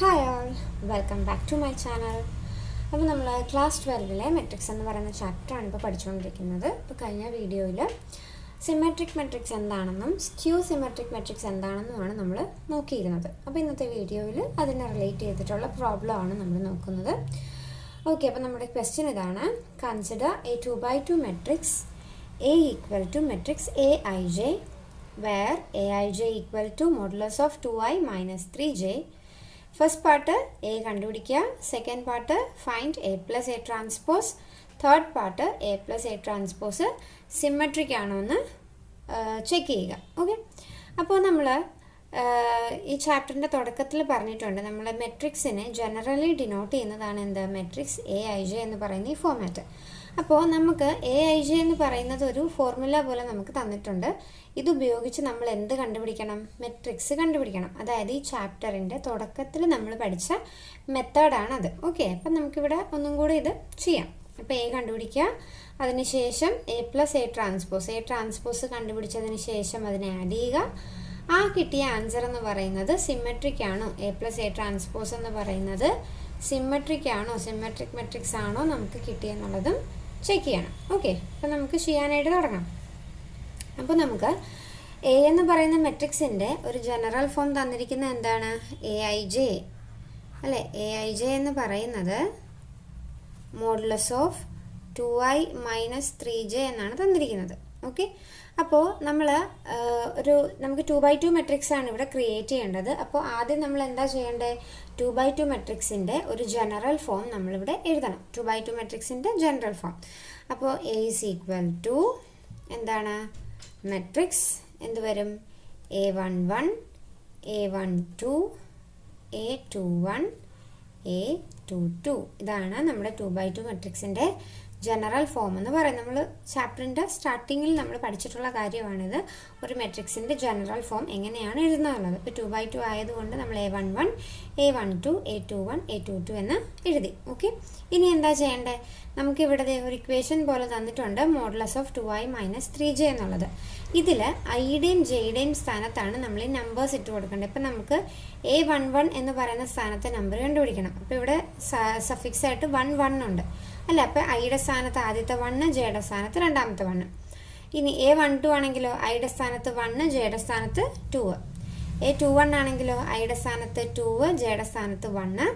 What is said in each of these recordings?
Hi all, welcome back to my channel. അപ്പോൾ നമ്മൾ class 12-ലെ matrix എന്ന് പറയുന്ന ചാപ്റ്ററാണ് ഇപ്പോൾ പഠിച്ചുകൊണ്ടിരിക്കുന്നത്. ഇപ്പോൾ കഴിഞ്ഞ വീഡിയോയിൽ സിമെട്രിക് മെട്രിക്സ് എന്താണെന്നും സ്ക്യൂ സിമെട്രിക് മെട്രിക്സ് എന്താണെന്നുമാണ് നമ്മൾ നോക്കിയിരുന്നത്. അപ്പോൾ ഇന്നത്തെ വീഡിയോയിൽ അതിനെ റിലേറ്റ് ചെയ്തിട്ടുള്ള പ്രോബ്ലമാണ് നമ്മൾ നോക്കുന്നത്. ഓക്കെ, അപ്പോൾ നമ്മുടെ ക്വസ്റ്റ്യൻ ഇതാണ്: consider a 2x2 matrix A equal to matrix Aij where Aij equal to modulus of 2i minus 3j. First part A കണ്ടുപിടിക്കുക, second part find A plus A transpose, third part A plus A transpose symmetric ആണോ എന്ന് check ചെയ്യുക. Okay, അപ്പോൾ നമ്മൾ ഈ ചാപ്റ്ററിൻ്റെ തുടക്കത്തിൽ പറഞ്ഞിട്ടുണ്ട്, നമ്മൾ മെട്രിക്സിനെ ജനറലി ഡിനോട്ട് ചെയ്യുന്നതാണ് എന്ത്, മെട്രിക്സ് Aij എന്ന് പറയുന്ന ഈ ഫോമാറ്റ്. അപ്പോൾ നമുക്ക് Aij എന്ന് പറയുന്നത് ഒരു ഫോർമുല പോലെ നമുക്ക് തന്നിട്ടുണ്ട്. ഇതുപയോഗിച്ച് നമ്മൾ എന്ത് കണ്ടുപിടിക്കണം, മെട്രിക്സ് കണ്ടുപിടിക്കണം. അതായത് ഈ ചാപ്റ്ററിൻ്റെ തുടക്കത്തിൽ നമ്മൾ പഠിച്ച മെത്തേഡാണത്. ഓക്കെ, അപ്പം നമുക്കിവിടെ ഒന്നും കൂടി ഇത് ചെയ്യാം. അപ്പോൾ എ കണ്ടുപിടിക്കുക, അതിനുശേഷം എ പ്ലസ് എ ട്രാൻസ്പോസ് കണ്ടുപിടിച്ചതിന് ശേഷം അതിനെ ആഡ് ചെയ്യുക. ആ കിട്ടിയ ആൻസർ എന്ന് പറയുന്നത് സിമെട്രിക് ആണോ, എ പ്ലസ് എ ട്രാൻസ്പോസ് എന്ന് പറയുന്നത് സിമെട്രിക് ആണോ, സിമെട്രിക് മെട്രിക്സ് ആണോ നമുക്ക് കിട്ടിയെന്നുള്ളതും ചെക്ക് ചെയ്യണം. ഓക്കെ, അപ്പം നമുക്ക് ചെയ്യാനായിട്ട് തുടങ്ങാം. അപ്പോൾ നമുക്ക് എ എന്ന് പറയുന്ന മെട്രിക്സിൻ്റെ ഒരു ജനറൽ ഫോം തന്നിരിക്കുന്നത് എന്താണ്, Aij അല്ലേ. Aij എന്ന് പറയുന്നത് modulus of 2i minus 3j എന്നാണ് തന്നിരിക്കുന്നത്. ഓക്കെ, അപ്പോൾ നമുക്ക് 2x2 മെട്രിക്സ് ആണ് ഇവിടെ ക്രിയേറ്റ് ചെയ്യേണ്ടത്. അപ്പോൾ ആദ്യം നമ്മൾ എന്താ ചെയ്യേണ്ടത്, 2x2 മെട്രിക്സിൻ്റെ ഒരു ജനറൽ ഫോം നമ്മളിവിടെ എഴുതണം. 2x2 മെട്രിക്സിൻ്റെ ജനറൽ ഫോം. അപ്പോൾ എ ഈസ് ഈക്വൽ ടു എന്താണ്, മെട്രിക്സ് എന്ത് വരും, A11 A12 A21 A22. ഇതാണ് നമ്മുടെ 2x2 മെട്രിക്സിൻ്റെ ജനറൽ ഫോം എന്ന് പറയുന്നത്. നമ്മൾ ചാപ്റ്ററിൻ്റെ സ്റ്റാർട്ടിങ്ങിൽ നമ്മൾ പഠിച്ചിട്ടുള്ള കാര്യമാണിത്. ഒരു മെട്രിക്സിൻ്റെ ജനറൽ ഫോം എങ്ങനെയാണ് എഴുതുന്നതുള്ളത്. ഇപ്പോൾ 2x2 ആയതുകൊണ്ട് നമ്മൾ A11 A12 A21 A22 എന്ന് എഴുതി. ഓക്കെ, ഇനി എന്താ ചെയ്യേണ്ടത്, നമുക്കിവിടെ ഒരു ഇക്വേഷൻ പോലെ തന്നിട്ടുണ്ട്, modulus of 2i minus 3j എന്നുള്ളത്. ഇതിൽ ഐയുടെയും ജെയുടെയും സ്ഥാനത്താണ് നമ്മൾ ഈ നമ്പേഴ്സ് ഇട്ട് കൊടുക്കേണ്ടത്. ഇപ്പം നമുക്ക് A11 എന്ന് പറയുന്ന സ്ഥാനത്തെ നമ്പർ കണ്ടുപിടിക്കണം. അപ്പോൾ ഇവിടെ സഫിക്സ് ആയിട്ട് 1 ഉണ്ട് അല്ല. അപ്പോൾ ഐയുടെ സ്ഥാനത്ത് ആദ്യത്തെ 1, ജെയുടെ സ്ഥാനത്ത് രണ്ടാമത്തെ 1. ഇനി A12 ആണെങ്കിലോ ഐയുടെ സ്ഥാനത്ത് 1, ജെയുടെ സ്ഥാനത്ത് 2. A21 ആണെങ്കിലോ ഐയുടെ സ്ഥാനത്ത് 2, ജെയുടെ സ്ഥാനത്ത് 1.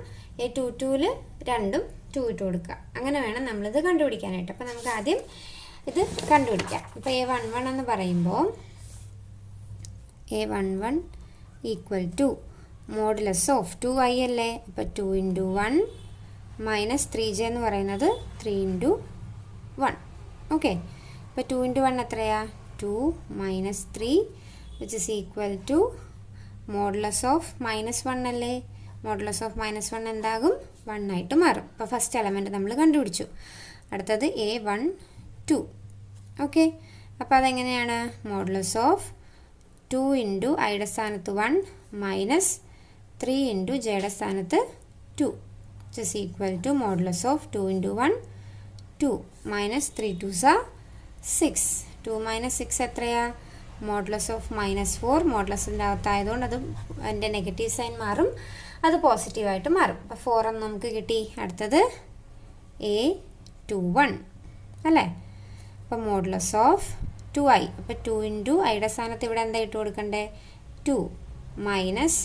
A22 രണ്ടും 2 ഇട്ട് കൊടുക്കുക. അങ്ങനെ വേണം നമ്മളിത് കണ്ടുപിടിക്കാനായിട്ട്. അപ്പോൾ നമുക്ക് ആദ്യം ഇത് കണ്ടുപിടിക്കാം. ഇപ്പോൾ A11 എന്ന് പറയുമ്പോൾ A11 equal to modulus of 2i അല്ലേ. അപ്പോൾ 2 × 1 മൈനസ് 3j എന്ന് പറയുന്നത് 3 × 1. ഓക്കെ, ഇപ്പോൾ 2 × 1 എത്രയാ, 2 minus 3 which is equal to modulus of -1 അല്ലേ. മോഡുലസ് ഓഫ് -1 എന്താകും, 1 ആയിട്ട് മാറും. അപ്പോൾ ഫസ്റ്റ് എലമെൻറ്റ് നമ്മൾ കണ്ടുപിടിച്ചു. അടുത്തത് A12. ഓക്കെ, അപ്പോൾ അതെങ്ങനെയാണ്, മോഡുലസ് ഓഫ് 2 × ഐയുടെ സ്ഥാനത്ത് 1 മൈനസ് 3 × ജെയുടെ സ്ഥാനത്ത് 2 which is equal to modulus of 2 × 1 2 minus 3 2s are 6. 2 minus 6 എത്രയാ, മോഡുലസ് ഓഫ് -4. മോഡുലസിൻ്റെ അകത്തായതുകൊണ്ട് അത് അതിൻ്റെ നെഗറ്റീവ് സൈൻ മാറും, അത് പോസിറ്റീവായിട്ട് മാറും. അപ്പോൾ 4 എന്ന് നമുക്ക് കിട്ടി. അടുത്തത് A21 അല്ലേ. അപ്പോൾ മോഡുലസ് ഓഫ് 2i, അപ്പോൾ 2 × ഐയുടെ സ്ഥാനത്ത് ഇവിടെ എന്താ ഇട്ട് കൊടുക്കണ്ടേ, 2 മൈനസ്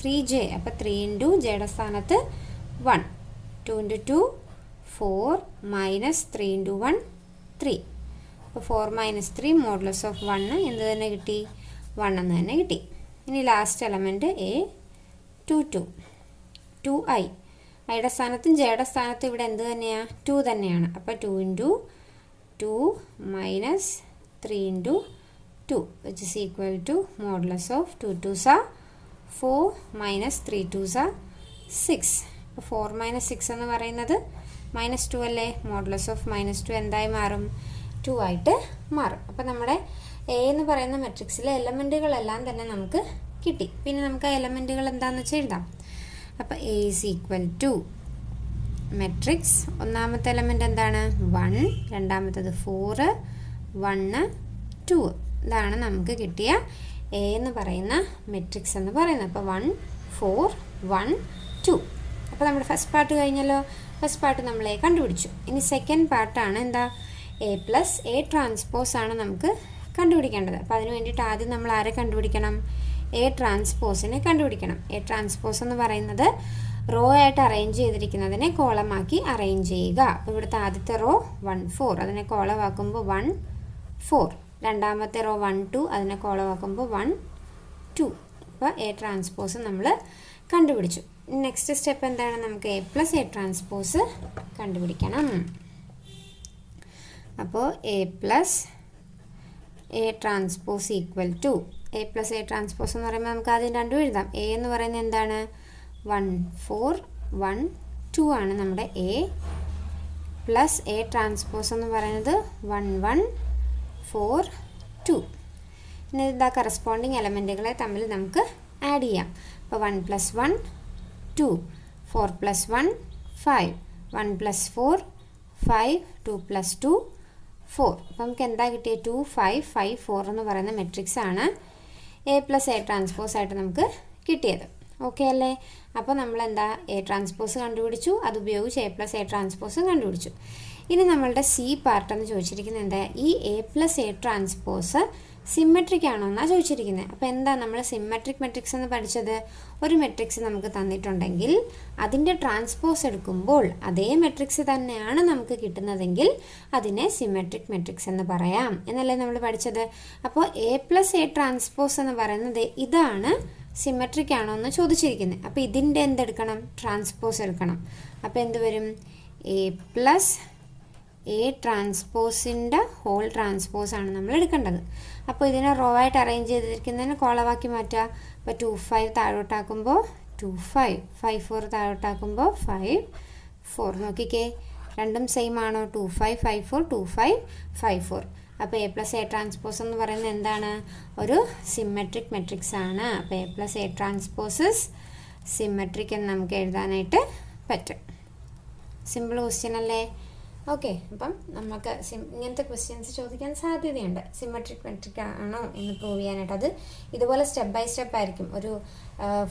3j. അപ്പോൾ 3 × ജെയുടെ സ്ഥാനത്ത് 1. 2 × 2 4 മൈനസ് 3 × 1 3. അപ്പോൾ 4 മൈനസ് 3 മോഡുലസ് ഓഫ് 1 എന്ത് തന്നെ കിട്ടി, 1 എന്ന് തന്നെ കിട്ടി. ഇനി ലാസ്റ്റ് എലമെൻറ്റ് A22 2i, ഐയുടെ സ്ഥാനത്തും ജെയുടെ സ്ഥാനത്തും ഇവിടെ എന്ത് തന്നെയാണ്, 2 തന്നെയാണ്. അപ്പോൾ 2 × 2 minus 3 × 2 which is equal to modulus of 2 2s are 4 minus 3 2s are 6. 4 minus 6 എന്ന് പറയുന്നത് -2 അല്ലേ. മോഡുലസ് ഓഫ് -2 എന്തായി മാറും, 2 ആയിട്ട് മാറും. അപ്പോൾ നമ്മുടെ എ എന്ന് പറയുന്ന മെട്രിക്സിലെ എലമെൻറ്റുകളെല്ലാം തന്നെ നമുക്ക് കിട്ടി. പിന്നെ നമുക്ക് ആ എലമെൻറ്റുകൾ എന്താണെന്ന് വെച്ചാൽ എഴുതാം. അപ്പോൾ A is equal to matrix, ഒന്നാമത്തെ എലമെൻറ്റ് എന്താണ് 1, രണ്ടാമത്തത് 4 1 2. ഇതാണ് നമുക്ക് കിട്ടിയ എ എന്ന് പറയുന്ന മെട്രിക്സ് എന്ന് പറയുന്നത്. അപ്പോൾ 1 4 1 2. അപ്പോൾ നമ്മുടെ ഫസ്റ്റ് പാർട്ട് കഴിഞ്ഞല്ലോ. ഫസ്റ്റ് പാർട്ട് നമ്മൾ എ കണ്ടുപിടിച്ചു. ഇനി സെക്കൻഡ് പാർട്ടാണ് എന്താ, എ പ്ലസ് എ ട്രാൻസ്പോസ് ആണ് നമുക്ക് കണ്ടുപിടിക്കേണ്ടത്. അപ്പോൾ അതിന് വേണ്ടിയിട്ട് ആദ്യം നമ്മൾ ആരെ കണ്ടുപിടിക്കണം, എ ട്രാൻസ്പോസിനെ കണ്ടുപിടിക്കണം. എ ട്രാൻസ്പോസ് എന്ന് പറയുന്നത് റോ ആയിട്ട് അറേഞ്ച് ചെയ്തിരിക്കുന്നതിനെ കോളമാക്കി അറേഞ്ച് ചെയ്യുക. അപ്പോൾ ഇവിടുത്തെ ആദ്യത്തെ റോ 1 4, അതിനെ കോളമാക്കുമ്പോൾ 1 4. രണ്ടാമത്തെ റോ 1 2, അതിനെ കോളമാക്കുമ്പോൾ 1 2. അപ്പോൾ എ ട്രാൻസ്പോസ് നമ്മൾ കണ്ടുപിടിച്ചു. നെക്സ്റ്റ് സ്റ്റെപ്പ് എന്താണ്, നമുക്ക് എ പ്ലസ് എ ട്രാൻസ്പോസ് കണ്ടുപിടിക്കണം. അപ്പോൾ A plus A transpose equal to, A plus A transpose എന്ന് പറയുമ്പോൾ നമുക്ക് ആദ്യം രണ്ടും എഴുതാം. എ എന്ന് പറയുന്നത് എന്താണ്, 1 4 1 2 ആണ് നമ്മുടെ എ. പ്ലസ് എ ട്രാൻസ്പോസ് എന്ന് പറയുന്നത് 1 1 4 2. ഇനി ഇതാ കറസ്പോണ്ടിങ് എലമെൻറ്റുകളെ തമ്മിൽ നമുക്ക് ആഡ് ചെയ്യാം. അപ്പോൾ 1 + 1 2, 4 + 1 5, 1 + 4 5, 2 + 2 4. അപ്പോൾ നമുക്ക് എന്താ കിട്ടിയത്, 2 5 5 4 എന്ന് പറയുന്ന മെട്രിക്സ് ആണ് എ പ്ലസ് എ ട്രാൻസ്പോസ് ആയിട്ട് നമുക്ക് കിട്ടിയത്. ഓക്കെ അല്ലേ? അപ്പോൾ നമ്മൾ എന്താ, എ ട്രാൻസ്പോസ് കണ്ടുപിടിച്ചു, അതുപയോഗിച്ച് എ പ്ലസ് എ ട്രാൻസ്പോസും കണ്ടുപിടിച്ചു. ഇനി നമ്മളുടെ സി പാർട്ട് എന്ന് ചോദിച്ചിരിക്കുന്നത് എന്താ, ഈ A plus A transpose symmetric ആണോ എന്നാണ് ചോദിച്ചിരിക്കുന്നത്. അപ്പോൾ എന്താ നമ്മൾ സിമെട്രിക് മെട്രിക്സ് എന്ന് പഠിച്ചത്, ഒരു മെട്രിക്സ് നമുക്ക് തന്നിട്ടുണ്ടെങ്കിൽ അതിൻ്റെ ട്രാൻസ്പോസ് എടുക്കുമ്പോൾ അതേ മെട്രിക്സ് തന്നെയാണ് നമുക്ക് കിട്ടുന്നതെങ്കിൽ അതിനെ സിമെട്രിക് മെട്രിക്സ് എന്ന് പറയാം എന്നല്ലേ നമ്മൾ പഠിച്ചത്. അപ്പോൾ എ പ്ലസ് എ ട്രാൻസ്പോസ് എന്ന് പറയുന്നത് ഇതാണ് സിമെട്രിക് ആണോ എന്ന് ചോദിച്ചിരിക്കുന്നത്. അപ്പോൾ ഇതിൻ്റെ എന്തെടുക്കണം, ട്രാൻസ്പോസ് എടുക്കണം. അപ്പോൾ എന്ത് വരും, എ പ്ലസ് എ ട്രാൻസ്പോസിൻ്റെ ഹോൾ ട്രാൻസ്പോസ് ആണ് നമ്മൾ എടുക്കേണ്ടത്. അപ്പോൾ ഇതിനെ റോ ആയിട്ട് അറേഞ്ച് ചെയ്തിരിക്കുന്നതിന് കോളമാക്കി മാറ്റുക. അപ്പോൾ 2 5 താഴോട്ടാക്കുമ്പോൾ 2 5, 5 4 താഴോട്ടാക്കുമ്പോൾ 5 4. നോക്കിക്കേ, രണ്ടും സെയിം ആണോ, 2 5 5 4 2 5 5 4. അപ്പോൾ എ പ്ലസ് എ ട്രാൻസ്പോസ് എന്ന് പറയുന്നത് എന്താണ്, ഒരു സിമെട്രിക് മെട്രിക്സ് ആണ്. അപ്പോൾ എ പ്ലസ് എ ട്രാൻസ്പോസസ് സിമെട്രിക് എന്ന് നമുക്ക് എഴുതാനായിട്ട് പറ്റും. സിമ്പിൾ ക്വസ്റ്റ്യൻ അല്ലേ? ഓക്കെ, അപ്പം നമുക്ക് ഇങ്ങനത്തെ ക്വസ്റ്റ്യൻസ് ചോദിക്കാൻ സാധ്യതയുണ്ട്. സിമെട്രിക് മെട്രിക് ആണോ എന്ന് പ്രൂവ് ചെയ്യാനായിട്ട് അത് ഇതുപോലെ സ്റ്റെപ്പ് ബൈ സ്റ്റെപ്പ് ആയിരിക്കും. ഒരു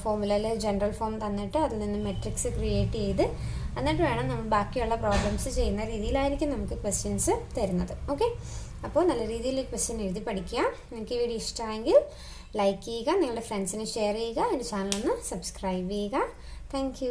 ഫോമുലയിൽ ജനറൽ ഫോം തന്നിട്ട് അതിൽ നിന്ന് മെട്രിക്സ് ക്രിയേറ്റ് ചെയ്ത് എന്നിട്ട് വേണം നമ്മൾ ബാക്കിയുള്ള പ്രോബ്ലംസ് ചെയ്യുന്ന രീതിയിലായിരിക്കും നമുക്ക് ക്വസ്റ്റ്യൻസ് തരുന്നത്. ഓക്കെ, അപ്പോൾ നല്ല രീതിയിൽ ക്വസ്റ്റ്യൻ എഴുതി പഠിക്കുക. നിങ്ങൾക്ക് ഈ വീഡിയോ ഇഷ്ടമായെങ്കിൽ ലൈക്ക് ചെയ്യുക, നിങ്ങളുടെ ഫ്രണ്ട്സിന് ഷെയർ ചെയ്യുക, എൻ്റെ ചാനലൊന്ന് സബ്സ്ക്രൈബ് ചെയ്യുക. താങ്ക്